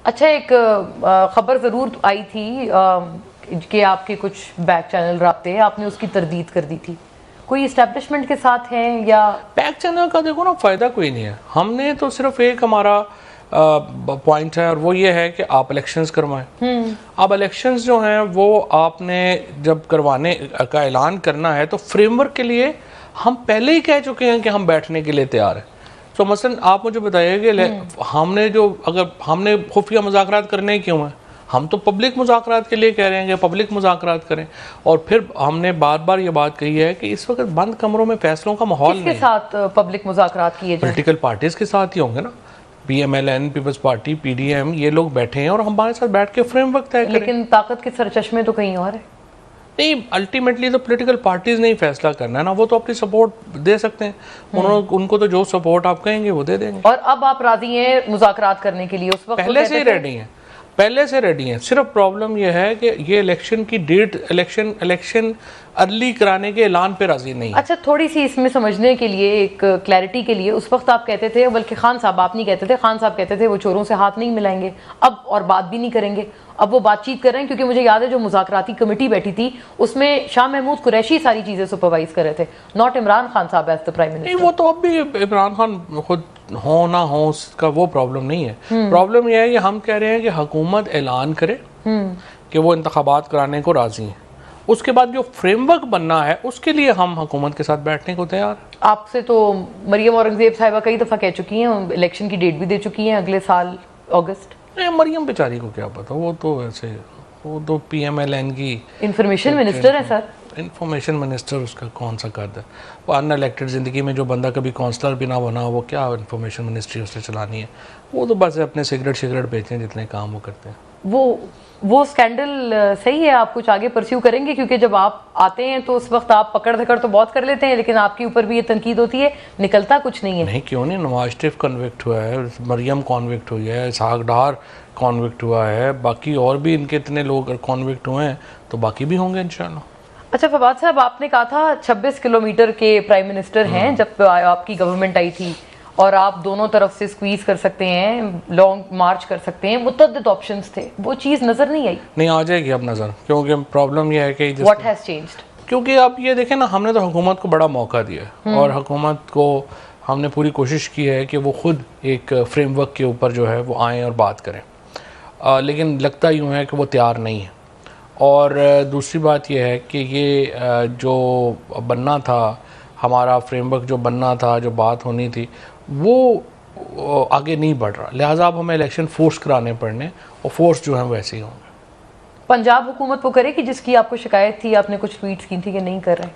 अच्छा, एक खबर ज़रूर आई थी कि आपके कुछ बैक चैनल राब्ते, आपने उसकी तरदीद कर दी थी। कोई इस्टेब्लिशमेंट के साथ हैं या? बैक चैनल का देखो ना, फ़ायदा कोई नहीं है। हमने तो सिर्फ एक हमारा पॉइंट है और वो ये है कि आप इलेक्शंस करवाएं। अब इलेक्शंस जो हैं वो आपने जब करवाने का ऐलान करना है तो फ्रेमवर्क के लिए हम पहले ही कह चुके हैं कि हम बैठने के लिए तैयार हैं। तो मसलन आप मुझे बताइए कि हमने जो अगर हमने खुफिया मुज़ाकरात करने क्यों हैं? हम तो पब्लिक मुज़ाकरात के लिए कह रहे हैं कि पब्लिक मुज़ाकरात करें। और फिर हमने बार बार ये बात कही है कि इस वक्त बंद कमरों में फैसलों का माहौल नहीं है। किसके साथ पब्लिक मुज़ाकरात किए जाएं? पॉलिटिकल पार्टीज़ के साथ ही होंगे ना, PMLN, पीपल्स पार्टी, PDM, ये लोग बैठे हैं और हमारे साथ बैठ के फ्रेमवर्क तय करें। लेकिन ताकत के सरचश्मे तो कहीं और है। नहीं, अल्टीमेटली तो पॉलिटिकल पार्टीज ने ही फैसला करना है ना। वो तो अपनी सपोर्ट दे सकते हैं, उनको तो जो सपोर्ट आप कहेंगे वो दे देंगे। और अब आप राजी हैं मुज़ाकरात करने के लिए? उस वक्त पहले से ही रेडी हैं, पहले से रेडी हैं। सिर्फ प्रॉब्लम यह है कि ये इलेक्शन की डेट, इलेक्शन अर्ली कराने के ऐलान पे राजी नहीं। अच्छा, थोड़ी सी इसमें समझने के लिए, एक क्लैरिटी के लिए, उस वक्त आप कहते थे, बल्कि खान साहब आप नहीं कहते थे, खान साहब कहते थे वो चोरों से हाथ नहीं मिलाएंगे अब और बात भी नहीं करेंगे। अब वो बातचीत कर रहे हैं, क्योंकि मुझे याद है जो मुज़ाकराती कमेटी बैठी थी उसमें शाह महमूद कुरैशी सारी चीजें सुपरवाइज कर रहे थे, नॉट इमरान खान साहब एज द प्राइम मिनिस्टर। नहीं, वो तो अब भी इमरान खान खुद हो ना हो उसका वो प्रॉब्लम नहीं है। प्रॉब्लम यह है कि हम कह रहे हैं कि हुकूमत ऐलान करे कि वो इंतखाबात कराने को राजी है। उसके बाद जो फ्रेमवर्क बनना है उसके लिए हम हुकूमत के साथ बैठने को तैयार। आपसे तो मरियम औरंगजेब साहिबा कई दफ़ा कह चुकी हैं, इलेक्शन की डेट भी दे चुकी हैं अगले साल अगस्त। मरियम बेचारी को क्या पता, वो तो ऐसे, वो तो PMLN की इंफॉर्मेशन मिनिस्टर है सर। इंफॉर्मेशन मिनिस्टर उसका कौन सा कद है? वो अनइलेक्टेड ज़िंदगी में जो बंदा कभी काउंसलर भी ना बना, वो क्या इंफॉर्मेशन मिनिस्ट्री उससे चलानी है? वो तो बस अपने सिगरेट बेचें जितने काम वो करते हैं। वो स्कैंडल सही है, आप कुछ आगे परस्यू करेंगे? क्योंकि जब आप आते हैं तो उस वक्त आप पकड़ धकड़ तो बहुत कर लेते हैं, लेकिन आपके ऊपर भी ये तनकीद होती है, निकलता कुछ नहीं है। नहीं, क्यों नहीं। नवाज शरीफ कन्विक्ट हुआ है, मरियम कॉन्विक्ट हुई है, इसहाक डार कॉन्विक्ट हुआ है, बाकी और भी इनके इतने लोग कॉन्विक्ट हुए हैं, तो बाकी भी होंगे इंशाल्लाह। अच्छा फवाद साहब, आपने कहा था 26 किलोमीटर के प्राइम मिनिस्टर हैं जब आपकी गवर्नमेंट आई थी, और आप दोनों तरफ से स्क्वीज कर सकते हैं, लॉन्ग मार्च कर सकते हैं, मुतअद्दिद ऑप्शंस थे। वो चीज़ नज़र नहीं आई। नहीं, आ जाएगी अब नज़र, क्योंकि प्रॉब्लम यह है कि व्हाट हैज़ चेंज्ड? क्योंकि आप ये देखें ना, हमने तो हुकूमत को बड़ा मौका दिया और हुकूमत को हमने पूरी कोशिश की है कि वो खुद एक फ्रेमवर्क के ऊपर जो है वो आएँ और बात करें, लेकिन लगता यूँ है कि वो तैयार नहीं है। और दूसरी बात यह है कि ये जो बनना था, हमारा फ्रेमवर्क जो बनना था, जो बात होनी थी, वो आगे नहीं बढ़ रहा। लिहाजा अब हमें इलेक्शन फोर्स कराने पड़ने, और फोर्स जो है वैसे ही होंगे। पंजाब हुकूमत वो करेगी जिसकी आपको शिकायत थी, आपने कुछ ट्वीट्स की थी कि नहीं कर रहे?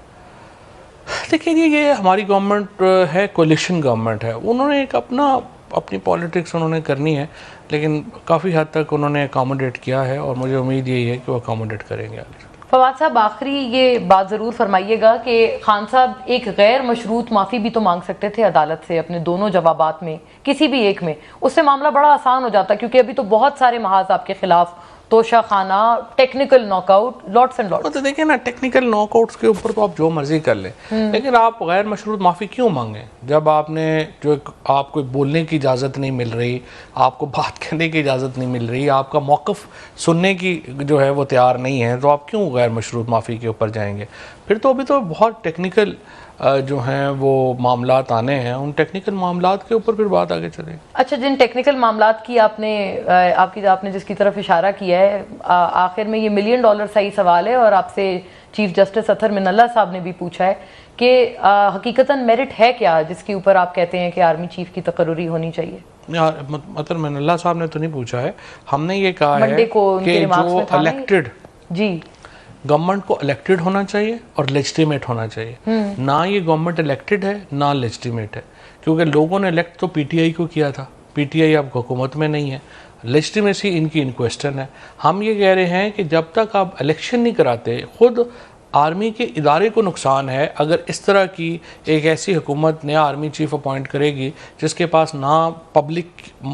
देखिए, ये हमारी गवर्नमेंट है, कोलिशन गवर्नमेंट है, उन्होंने एक अपनी पॉलिटिक्स उन्होंने करनी है, लेकिन काफ़ी हद तक उन्होंने अकोमोडेट किया है और मुझे उम्मीद यही है कि वो अकोमोडेट करेंगे आगे। फवाद साहब, आखिरी ये बात ज़रूर फरमाइएगा कि खान साहब एक गैर मशरूत माफ़ी भी तो मांग सकते थे अदालत से अपने दोनों जवाबात में, किसी भी एक में, उससे मामला बड़ा आसान हो जाता, क्योंकि अभी तो बहुत सारे महाज आपके खिलाफ, तोशा खाना, technical knockout, lots and lots. तो देखिए ना, टेक्निकल नॉकआउट्स के ऊपर तो आप जो मर्जी कर लें, लेकिन आप गैर मशरूत माफ़ी क्यों मांगें जब आपने जो आपको बोलने की इजाज़त नहीं मिल रही, आपको बात करने की इजाज़त नहीं मिल रही, आपका मौक़िफ़ सुनने की जो है वो तैयार नहीं है, तो आप क्यों गैर मशरूत माफ़ी के ऊपर जाएंगे? फिर तो अभी तो बहुत टेक्निकल जो हैं वो मामलात आने हैं, उन टेक्निकल मामलात के ऊपर फिर बात आगे चलेगी। अच्छा, जिन टेक्निकल मामलात की आपने जिसकी तरफ इशारा किया है, आखिर में ये $1 मिलियन सही सवाल है, और आपसे चीफ जस्टिस अतहर मिनल्ला साहब ने भी पूछा है कि हकीकतन मेरिट है क्या जिसके ऊपर आप कहते हैं कि आर्मी चीफ की तकर्रुरी होनी चाहिए? अतहर मिनल्ला साहब ने तो नहीं पूछा है, हमने ये कहा है मंडे को कि जो इलेक्टेड जी गवर्नमेंट को इलेक्टेड होना चाहिए और लेजिटिमेट होना चाहिए। ना ये गवर्नमेंट इलेक्टेड है ना लेजिटिमेट है, क्योंकि लोगों ने इलेक्ट तो PTI को किया था, PTI अब हुकूमत में नहीं है, लेजिटिमेसी इनकी इन क्वेश्चन है। हम ये कह रहे हैं कि जब तक आप इलेक्शन नहीं कराते, खुद आर्मी के इदारे को नुकसान है अगर इस तरह की एक ऐसी हुकूमत नया आर्मी चीफ अपॉइंट करेगी जिसके पास ना पब्लिक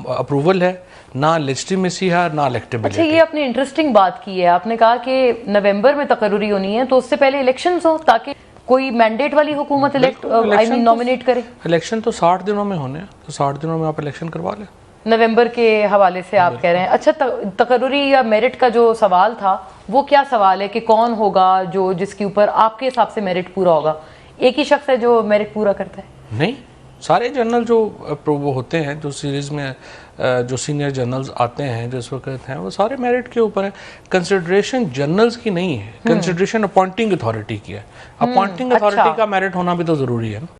अप्रूवल है, ना लेजिटिमेसी है, ना इलेक्टेबिलिटी। अच्छा, ये आपने इंटरेस्टिंग बात की है, आपने कहा कि नवंबर में तकर्रुरी होनी है, तो उससे पहले इलेक्शंस हो ताकि कोई मैंडेट वाली हुकूमत नॉमिनेट करे। इलेक्शन तो 60 दिनों में होने हैं, तो 60 दिनों में आप इलेक्शन करवा लें। नवंबर के हवाले से आप कह रहे हैं। अच्छा, तकर्रुरी या मेरिट का जो सवाल था वो क्या सवाल है कि कौन होगा जो जिसके ऊपर आपके हिसाब से मेरिट पूरा होगा? एक ही शख्स है जो मेरिट पूरा करता है? नहीं, सारे जनरल जो वो होते हैं, जो सीरीज़ में जो सीनियर जनरल्स आते हैं जो इस वक्त हैं, वो सारे मेरिट के ऊपर है। कंसिडरेशन जनरल्स की नहीं है, कंसिडरेशन अपॉइंटिंग अथॉरिटी की है। अपॉइंटिंग अथॉरिटी का मेरिट होना भी तो ज़रूरी है ना।